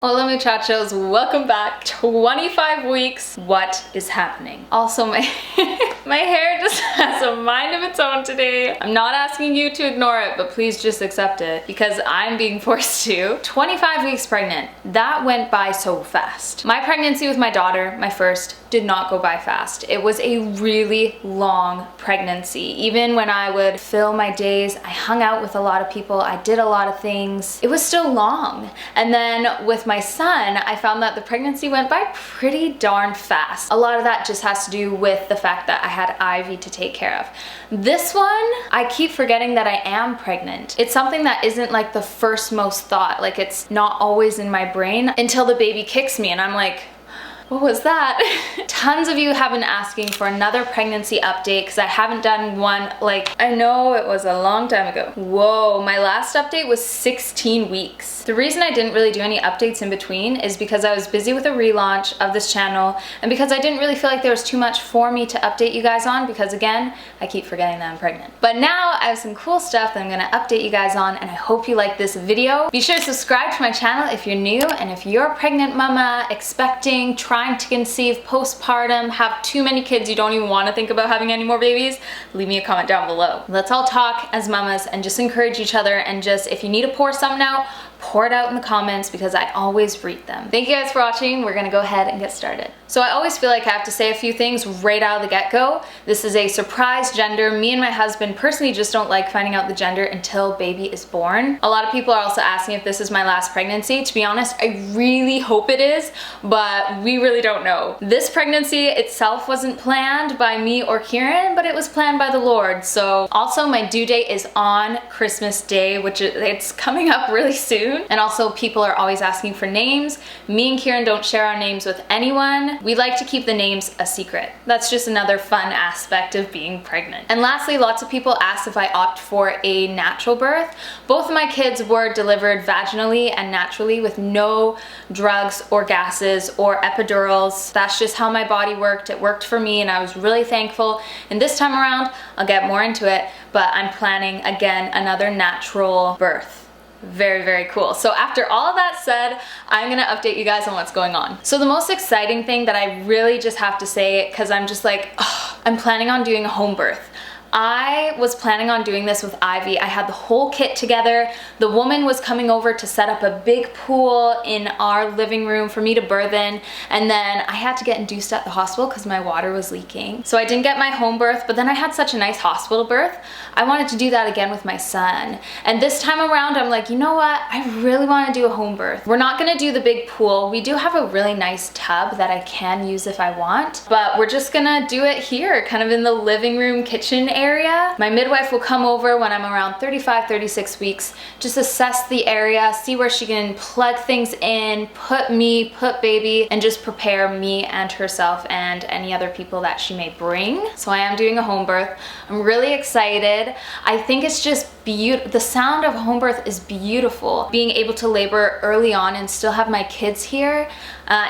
Hola muchachos, welcome back. 25 weeks, what is happening? Also, my hair just has a mind of its own today. I'm not asking you to ignore it, but please just accept it because I'm being forced to. 25 weeks pregnant, that went by so fast. My pregnancy with my daughter, my first, did not go by fast. It was a really long pregnancy. Even when I would fill my days, I hung out with a lot of people, I did a lot of things. It was still long. And then with my son, I found that the pregnancy went by pretty darn fast. A lot of that just has to do with the fact that I had Ivy to take care of. This one, I keep forgetting that I am pregnant. It's something that isn't like the first most thought. Like it's not always in my brain until the baby kicks me and I'm like, what was that? Tons of you have been asking for another pregnancy update because I haven't done one, like, I know it was a long time ago. Whoa, my last update was 16 weeks. The reason I didn't really do any updates in between is because I was busy with a relaunch of this channel and because I didn't really feel like there was too much for me to update you guys on because again, I keep forgetting that I'm pregnant. But now I have some cool stuff that I'm gonna update you guys on and I hope you like this video. Be sure to subscribe to my channel if you're new, and if you're a pregnant mama, expecting, trying to conceive, postpartum, have too many kids, you don't even want to think about having any more babies, leave me a comment down below. Let's all talk as mamas and just encourage each other, and just if you need to pour something out, pour it out in the comments because I always read them. Thank you guys for watching. We're gonna go ahead and get started. So I always feel like I have to say a few things right out of the get-go. This is a surprise gender. Me and my husband personally just don't like finding out the gender until baby is born. A lot of people are also asking if this is my last pregnancy. To be honest, I really hope it is, but we really don't know. This pregnancy itself wasn't planned by me or Kieran, but it was planned by the Lord. So also my due date is on Christmas Day, which it's coming up really soon. And also people are always asking for names. Me and Kieran don't share our names with anyone. We like to keep the names a secret. That's just another fun aspect of being pregnant. And lastly, lots of people asked if I opt for a natural birth. Both of my kids were delivered vaginally and naturally with no drugs or gases or epidurals. That's just how my body worked. It worked for me and I was really thankful. And this time around, I'll get more into it, but I'm planning again another natural birth. Very, very cool. So after all of that said, I'm gonna update you guys on what's going on. So the most exciting thing that I really just have to say, because I'm just like, oh, I'm planning on doing a home birth. I was planning on doing this with Ivy. I had the whole kit together. The woman was coming over to set up a big pool in our living room for me to birth in, and then I had to get induced at the hospital because my water was leaking. So I didn't get my home birth, but then I had such a nice hospital birth. I wanted to do that again with my son. And this time around, I'm like, you know what? I really want to do a home birth. We're not gonna do the big pool. We do have a really nice tub that I can use if I want, but we're just gonna do it here, kind of in the living room kitchen area. My midwife will come over when I'm around 35, 36 weeks, just assess the area, see where she can plug things in, put me, put baby, and just prepare me and herself and any other people that she may bring. So I am doing a home birth. I'm really excited. I think it's just beautiful. The sound of home birth is beautiful. Being able to labor early on and still have my kids here,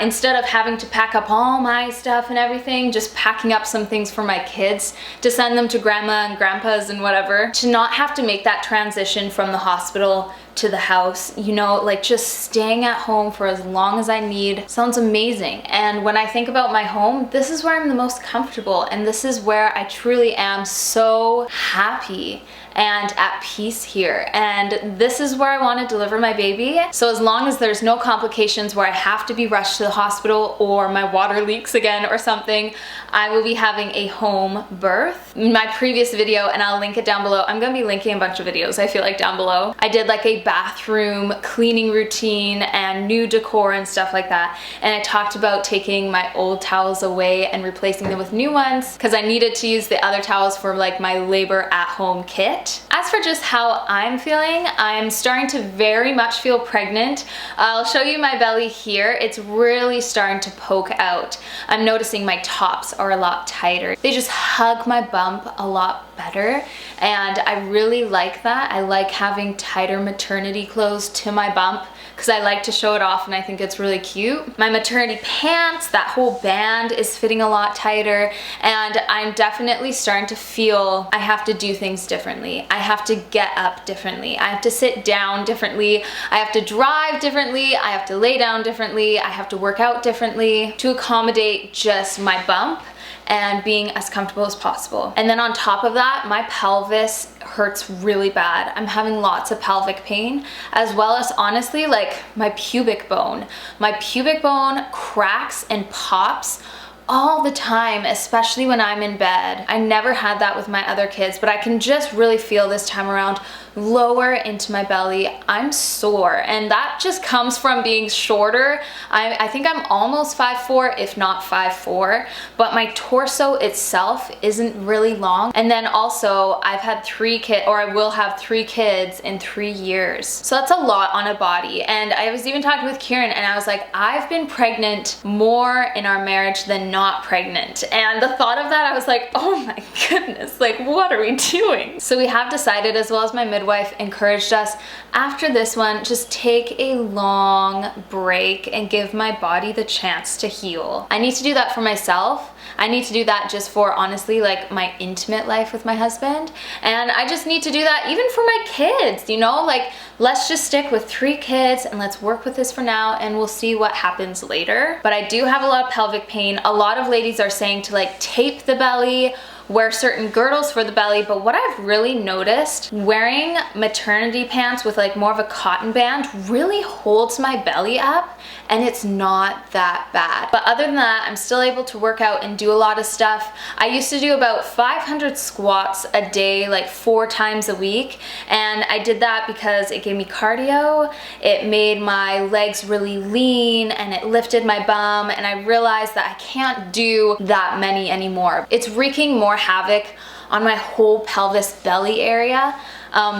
instead of having to pack up all my stuff and everything, just packing up some things for my kids to send them to grandma and grandpa's and whatever, to not have to make that transition from the hospital to the house, you know, like just staying at home for as long as I need sounds amazing. And when I think about my home, this is where I'm the most comfortable and this is where I truly am so happy and at peace here. And this is where I want to deliver my baby. So as long as there's no complications where I have to be rushed to the hospital or my water leaks again or something, I will be having a home birth. In my previous video, and I'll link it down below, I'm gonna be linking a bunch of videos I feel like down below. I did like a bathroom cleaning routine and new decor and stuff like that. And I talked about taking my old towels away and replacing them with new ones because I needed to use the other towels for like my labor at home kit. As for just how I'm feeling, I'm starting to very much feel pregnant. I'll show you my belly here. It's really starting to poke out. I'm noticing my tops are a lot tighter. They just hug my bump a lot better, and I really like that. I like having tighter maternity clothes to my bump because I like to show it off and I think it's really cute. My maternity pants, that whole band is fitting a lot tighter, and I'm definitely starting to feel I have to do things differently. I have to get up differently. I have to sit down differently. I have to drive differently. I have to lay down differently. I have to work out differently to accommodate just my bump and being as comfortable as possible. And then on top of that, my pelvis hurts really bad. I'm having lots of pelvic pain, as well as honestly like my pubic bone. My pubic bone cracks and pops all the time, especially when I'm in bed. I never had that with my other kids, but I can just really feel this time around lower into my belly. I'm sore, and that just comes from being shorter. I think I'm almost 5'4", if not 5'4", but my torso itself isn't really long. And then also I've had 3 kids, or I will have 3 kids in 3 years. So that's a lot on a body. And I was even talking with Kieran and I was like, I've been pregnant more in our marriage than not pregnant. And the thought of that, I was like, oh my goodness, like what are we doing? So we have decided, as well as my midwife encouraged us, after this one, just take a long break and give my body the chance to heal. I need to do that for myself. I need to do that just for, honestly, like my intimate life with my husband. And I just need to do that even for my kids, you know, like let's just stick with 3 kids and let's work with this for now and we'll see what happens later. But I do have a lot of pelvic pain. A lot of ladies are saying to like tape the belly, wear certain girdles for the belly, but what I've really noticed, wearing maternity pants with like more of a cotton band really holds my belly up, and it's not that bad. But other than that, I'm still able to work out and do a lot of stuff. I used to do about 500 squats a day, like 4 times a week, and I did that because it gave me cardio, it made my legs really lean, and it lifted my bum, and I realized that I can't do that many anymore. It's wreaking more havoc on my whole pelvis belly area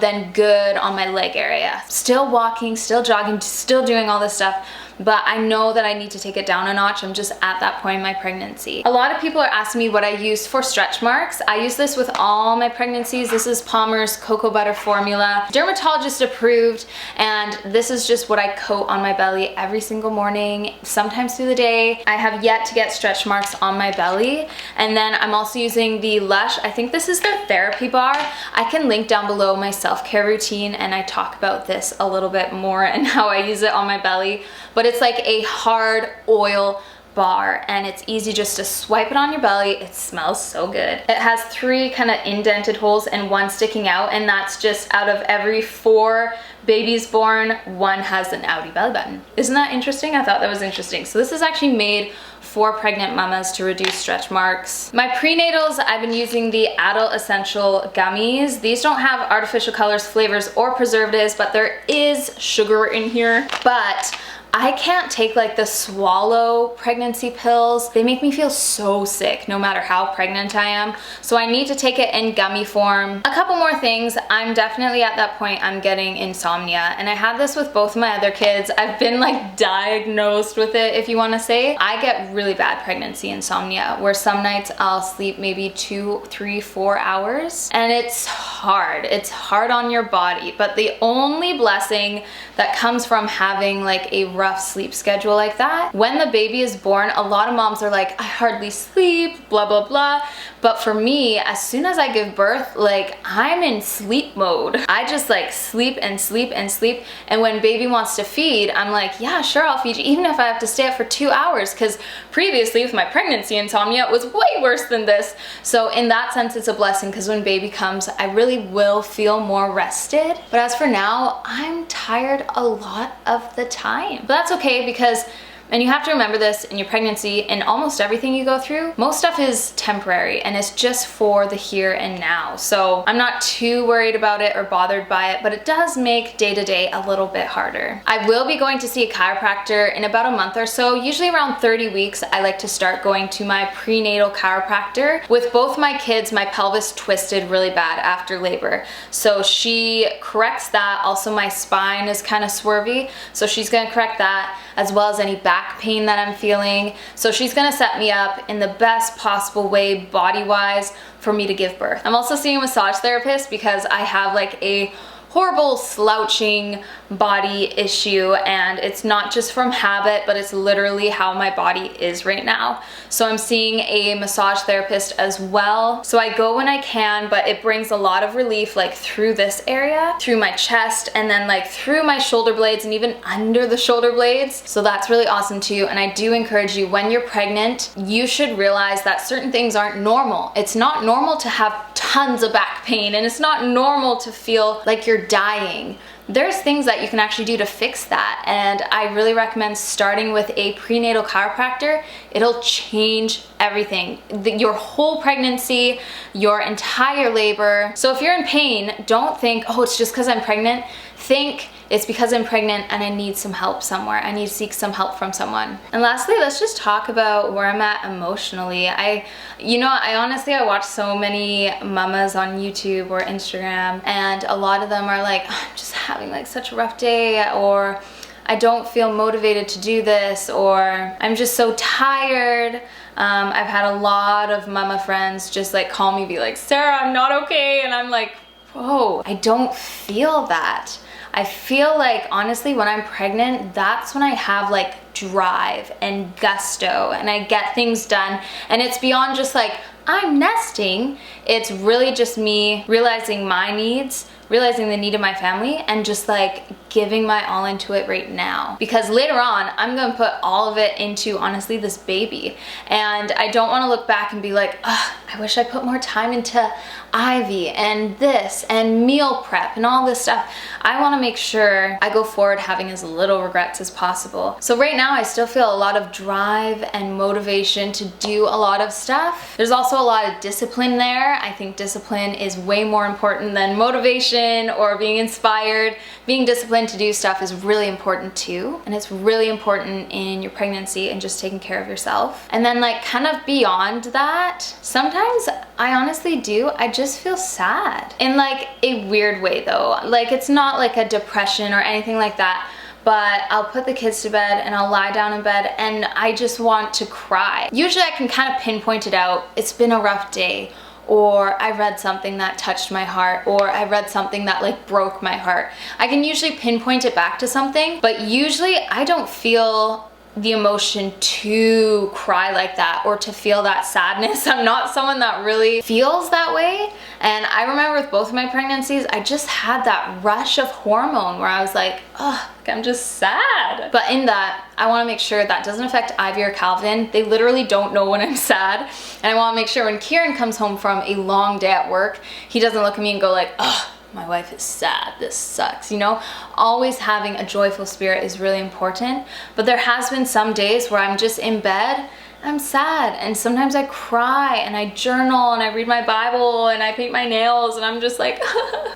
than good on my leg area. Still walking, still jogging, still doing all this stuff, but I know that I need to take it down a notch. I'm just at that point in my pregnancy. A lot of people are asking me what I use for stretch marks. I use this with all my pregnancies. This is Palmer's cocoa butter formula, dermatologist approved, and this is just what I coat on my belly every single morning, sometimes through the day. I have yet to get stretch marks on my belly. And then I'm also using the Lush, I think this is their therapy bar. I can link down below my self-care routine, and I talk about this a little bit more and how I use it on my belly. But it's like a hard oil bar, and it's easy just to swipe it on your belly. It smells so good. It has 3 kind of indented holes and 1 sticking out, and that's just out of every 4 babies born, 1 has an outie belly button. Isn't that interesting? I thought that was interesting. So this is actually made for pregnant mamas to reduce stretch marks. My prenatals, I've been using the Adult Essential gummies. These don't have artificial colors, flavors, or preservatives, but there is sugar in here. But I can't take like the swallow pregnancy pills. They make me feel so sick no matter how pregnant I am. So I need to take it in gummy form. A couple more things. I'm definitely at that point I'm getting insomnia, and I had this with both my other kids. I've been like diagnosed with it, if you want to say. I get really bad pregnancy insomnia where some nights I'll sleep maybe 2, 3, 4 hours, and it's hard. It's hard on your body, but the only blessing that comes from having like a rough sleep schedule like that, when the baby is born, a lot of moms are like, I hardly sleep, blah blah blah. But for me, as soon as I give birth, like I'm in sleep mode. I just like sleep and sleep and sleep, and when baby wants to feed, I'm like, yeah, sure, I'll feed you, even if I have to stay up for 2 hours, because previously with my pregnancy insomnia, it was way worse than this. So in that sense, it's a blessing, because when baby comes, I really will feel more rested. But as for now, I'm tired a lot of the time. But that's okay, because, and you have to remember this in your pregnancy and almost everything you go through, most stuff is temporary and it's just for the here and now. So I'm not too worried about it or bothered by it, but it does make day to day a little bit harder. I will be going to see a chiropractor in about a month or so. Usually around 30 weeks, I like to start going to my prenatal chiropractor. With both my kids, my pelvis twisted really bad after labor. So she corrects that. Also, my spine is kind of swervy. So she's gonna correct that, as well as any back pain that I'm feeling. So she's gonna set me up in the best possible way body-wise for me to give birth. I'm also seeing a massage therapist because I have like a horrible slouching body issue, and it's not just from habit, but it's literally how my body is right now. So I'm seeing a massage therapist as well. So I go when I can, but it brings a lot of relief like through this area, through my chest, and then like through my shoulder blades and even under the shoulder blades. So that's really awesome too. And I do encourage you, when you're pregnant, you should realize that certain things aren't normal. It's not normal to have tons of back pain, and it's not normal to feel like you're dying. There's things that you can actually do to fix that, and I really recommend starting with a prenatal chiropractor. It'll change everything. Your whole pregnancy, your entire labor. So if you're in pain, don't think, oh, it's just because I'm pregnant. Think, it's because I'm pregnant and I need some help somewhere. I need to seek some help from someone. And lastly, let's just talk about where I'm at emotionally. I honestly watch so many mamas on YouTube or Instagram, and a lot of them are like, oh, I'm just having like such a rough day, or I don't feel motivated to do this, or I'm just so tired. I've had a lot of mama friends just like call me, be like, Sarah, I'm not okay. And I'm like, whoa, I don't feel that. I feel like, honestly, when I'm pregnant, that's when I have like drive and gusto and I get things done. And it's beyond just like, I'm nesting. It's really just me realizing my needs, realizing the need of my family, and just like giving my all into it right now. Because later on, I'm gonna put all of it into, honestly, this baby. And I don't wanna look back and be like, ugh, I wish I put more time into Ivy and this and meal prep and all this stuff. I wanna make sure I go forward having as little regrets as possible. So right now, I still feel a lot of drive and motivation to do a lot of stuff. There's also a lot of discipline there. I think discipline is way more important than motivation or being inspired. Being disciplined to do stuff is really important too. And it's really important in your pregnancy and just taking care of yourself. And then like kind of beyond that, sometimes I honestly do, I just feel sad. In like a weird way though. Like it's not like a depression or anything like that. But I'll put the kids to bed and I'll lie down in bed and I just want to cry. Usually I can kind of pinpoint it out. It's been a rough day, or I read something that touched my heart, or I read something that like broke my heart. I can usually pinpoint it back to something, but usually I don't feel the emotion to cry like that or to feel that sadness. I'm not someone that really feels that way. And I remember with both of my pregnancies, I just had that rush of hormone where I was like, oh, I'm just sad. But in that, I want to make sure that doesn't affect Ivy or Calvin. They literally don't know when I'm sad. And I want to make sure when Kieran comes home from a long day at work, he doesn't look at me and go like, oh, my wife is sad, this sucks, you know? Always having a joyful spirit is really important, but there has been some days where I'm just in bed, I'm sad, and sometimes I cry and I journal and I read my Bible and I paint my nails and I'm just like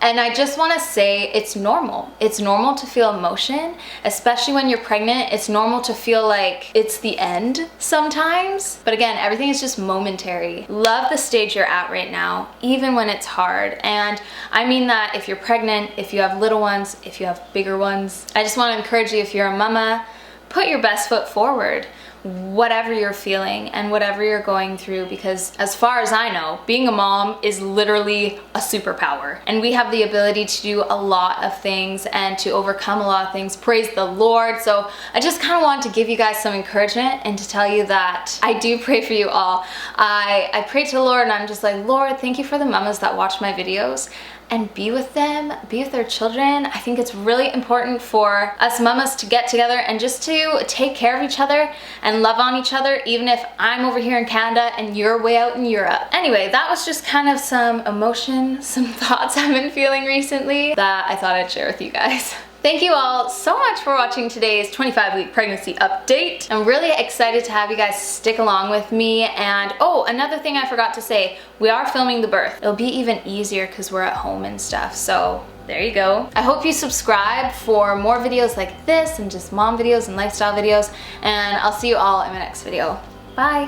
and I just want to say it's normal. It's normal to feel emotion, especially when you're pregnant. It's normal to feel like it's the end sometimes, but again, everything is just momentary. Love the stage you're at right now, even when it's hard. And I mean that if you're pregnant, if you have little ones, if you have bigger ones. I just want to encourage you, if you're a mama, put your best foot forward. Whatever you're feeling and whatever you're going through, because as far as I know, being a mom is literally a superpower, and we have the ability to do a lot of things and to overcome a lot of things. Praise the Lord. So I just kind of wanted to give you guys some encouragement and to tell you that I do pray for you all. I pray to the Lord and I'm just like, Lord, thank you for the mamas that watch my videos, and be with them, be with their children. I think it's really important for us mamas to get together and just to take care of each other and love on each other, even if I'm over here in Canada and you're way out in Europe. Anyway, that was just kind of some emotion, some thoughts I've been feeling recently that I thought I'd share with you guys. Thank you all so much for watching today's 25-week pregnancy update. I'm really excited to have you guys stick along with me. And oh, another thing I forgot to say, we are filming the birth. It'll be even easier because we're at home and stuff. So there you go. I hope you subscribe for more videos like this and just mom videos and lifestyle videos. And I'll see you all in my next video. Bye.